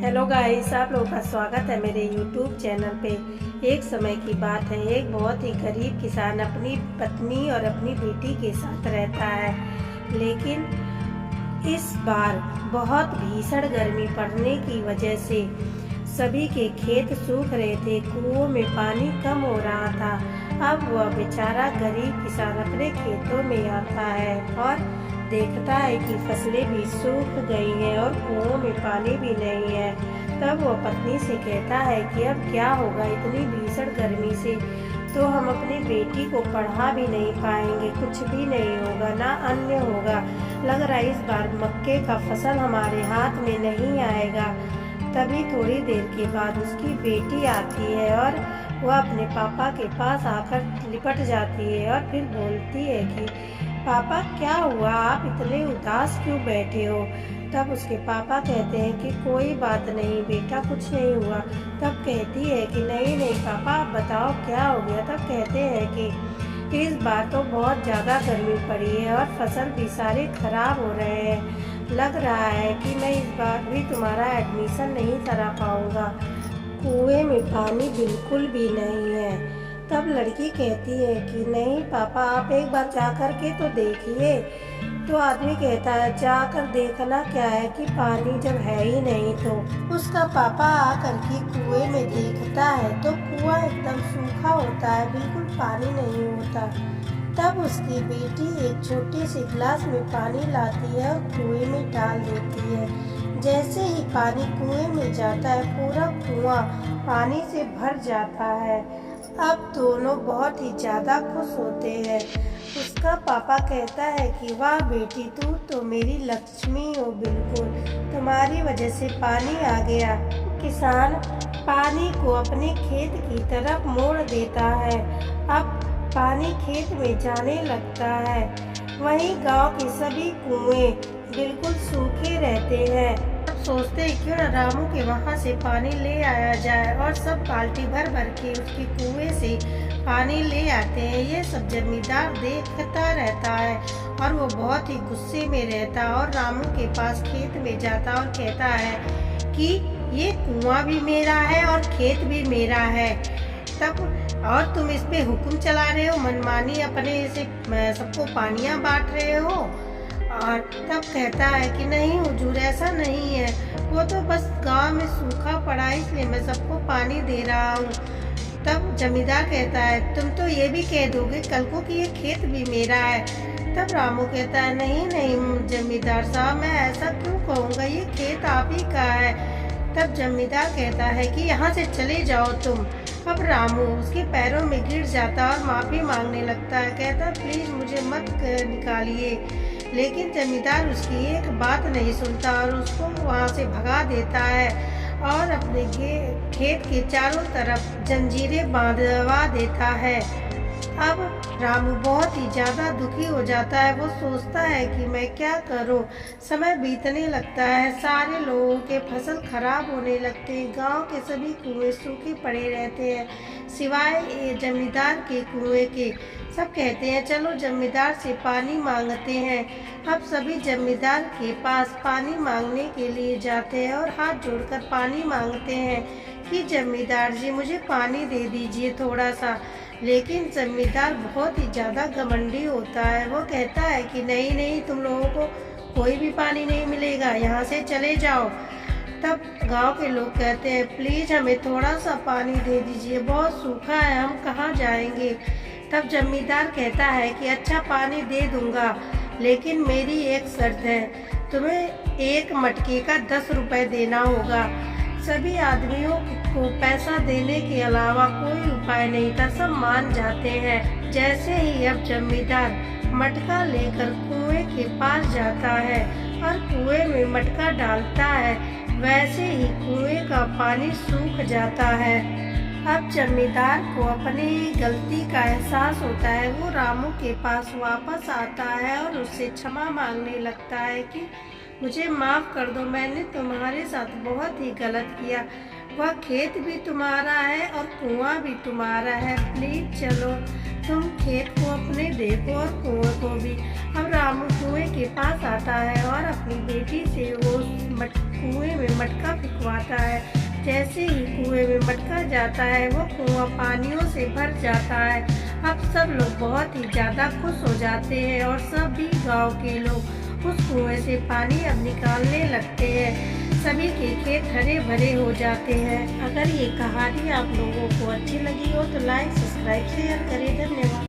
Hello guys, आप लोगों का स्वागत है मेरे YouTube चैनल पे। एक समय की बात है, एक बहुत ही गरीब किसान अपनी पत्नी और अपनी बेटी के साथ रहता है। लेकिन इस बार बहुत भीषण गर्मी पड़ने की वजह से सभी के खेत सूख रहे थे, कुओं में पानी कम हो रहा था। अब वह बेचारा गरीब किसान अपने खेतों में आता है और देखता है कि फसलें भी सूख गई हैं और कुओं में पानी भी नहीं है। तब वह पत्नी से कहता है कि अब क्या होगा, इतनी भीषण गर्मी से तो हम अपनी बेटी को पढ़ा भी नहीं पाएंगे, कुछ भी नहीं होगा, ना अन्न होगा। लग रहा है इस बार मक्के का फसल हमारे हाथ में नहीं आएगा। तभी थोड़ी देर के बाद उसकी बेटी आती है और वह अपने पापा के पास आकर लिपट जाती है और फिर बोलती है कि पापा क्या हुआ, आप इतने उदास क्यों बैठे हो। तब उसके पापा कहते हैं कि कोई बात नहीं बेटा, कुछ नहीं हुआ। तब कहती है कि नहीं नहीं पापा, आप बताओ क्या हो गया। तब कहते हैं कि इस बार तो बहुत ज़्यादा गर्मी पड़ी है और फसल भी सारे खराब हो रहे हैं। लग रहा है कि मैं इस बार भी तुम्हारा एडमिशन नहीं करा पाऊँगा, कुएं में पानी बिल्कुल भी नहीं है। तब लड़की कहती है कि नहीं पापा, आप एक बार जाकर के तो देखिए। तो आदमी कहता है जाकर देखना क्या है कि पानी जब है ही नहीं। तो उसका पापा आकर के कुएं में देखता है तो कुआं एकदम सूखा होता है, बिल्कुल पानी नहीं होता। तब उसकी बेटी एक छोटे से गिलास में पानी लाती है और कुएं में डाल देती है। जैसे ही पानी कुएं में जाता है, पूरा कुआं पानी से भर जाता है। अब दोनों बहुत ही ज़्यादा खुश होते हैं। उसका पापा कहता है कि वाह बेटी, तू तो मेरी लक्ष्मी हो, बिल्कुल तुम्हारी वजह से पानी आ गया। किसान पानी को अपने खेत की तरफ मोड़ देता है। अब पानी खेत में जाने लगता है। वहीं गांव के सभी कुएं बिल्कुल सूखे रहते हैं। सोचते हैं क्यों न रामू के वहाँ से पानी ले आया जाए और सब बाल्टी भर भर के उसके कुएं से पानी ले आते हैं। ये सब जमींदार देखता रहता है और वो बहुत ही गुस्से में रहता और रामू के पास खेत में जाता और कहता है कि ये कुआं भी मेरा है और खेत भी मेरा है। तब और तुम इस पे हुक्म चला रहे हो, मनमानी अपने से सबको पानियां बांट रहे हो। और तब कहता है कि नहीं हुजूर, ऐसा नहीं है, वो तो बस गांव में सूखा पड़ा इसलिए मैं सबको पानी दे रहा हूँ। तब जमींदार कहता है तुम तो ये भी कह दोगे कल को कि ये खेत भी मेरा है। तब रामू कहता है नहीं नहीं जमींदार साहब, मैं ऐसा क्यों कहूँगा, ये खेत आप ही का है। तब जमींदार कहता है कि यहाँ से चले जाओ तुम। अब रामू उसके पैरों में गिर जाता और माफ़ी मांगने लगता है, कहता प्लीज़ मुझे मत निकालिए। लेकिन जमींदार उसकी एक बात नहीं सुनता और उसको वहाँ से भगा देता है और अपने खेत के चारों तरफ जंजीरें बांधवा देता है। अब रामू बहुत ही ज़्यादा दुखी हो जाता है। वो सोचता है कि मैं क्या करूं। समय बीतने लगता है, सारे लोगों के फसल खराब होने लगते हैं, गांव के सभी कुएं सूखे पड़े रहते हैं सिवाय जमींदार के कुएं के। सब कहते हैं चलो जमींदार से पानी मांगते हैं। अब सभी जमींदार के पास पानी मांगने के लिए जाते हैं और हाथ जोड़कर पानी मांगते हैं कि जमींदार जी मुझे पानी दे दीजिए थोड़ा सा। लेकिन जमींदार बहुत ही ज़्यादा घमंडी होता है। वो कहता है कि नहीं नहीं, तुम लोगों को कोई भी पानी नहीं मिलेगा, यहाँ से चले जाओ। तब गांव के लोग कहते हैं प्लीज़ हमें थोड़ा सा पानी दे दीजिए, बहुत सूखा है, हम कहाँ जाएंगे। तब जमींदार कहता है कि अच्छा पानी दे दूंगा, लेकिन मेरी एक शर्त है, तुम्हें एक मटके का 10 रुपये देना होगा। सभी आदमियों को पैसा देने के अलावा कोई उपाय नहीं था, सब मान जाते हैं। जैसे ही अब जमींदार मटका लेकर कुएं के पास जाता है और कुएं में मटका डालता है, वैसे ही कुएं का पानी सूख जाता है। अब जमींदार को अपनी गलती का एहसास होता है। वो रामू के पास वापस आता है और उससे क्षमा मांगने लगता है कि मुझे माफ़ कर दो, मैंने तुम्हारे साथ बहुत ही गलत किया। वह खेत भी तुम्हारा है और कुआं भी तुम्हारा है, प्लीज चलो तुम खेत को अपने देखो और कुएं को भी। अब रामू कुएं के पास आता है और अपनी बेटी से वो कुएं में मटका फिकवाता है। जैसे ही कुएं में मटका जाता है वो कुआं पानियों से भर जाता है। अब सब लोग बहुत ही ज़्यादा खुश हो जाते हैं और सभी गांव के लोग उस कुएं से पानी अब निकालने लगते हैं। सभी के खेत हरे भरे हो जाते हैं। अगर ये कहानी आप लोगों को अच्छी लगी हो तो लाइक, सब्सक्राइब, शेयर करें। धन्यवाद।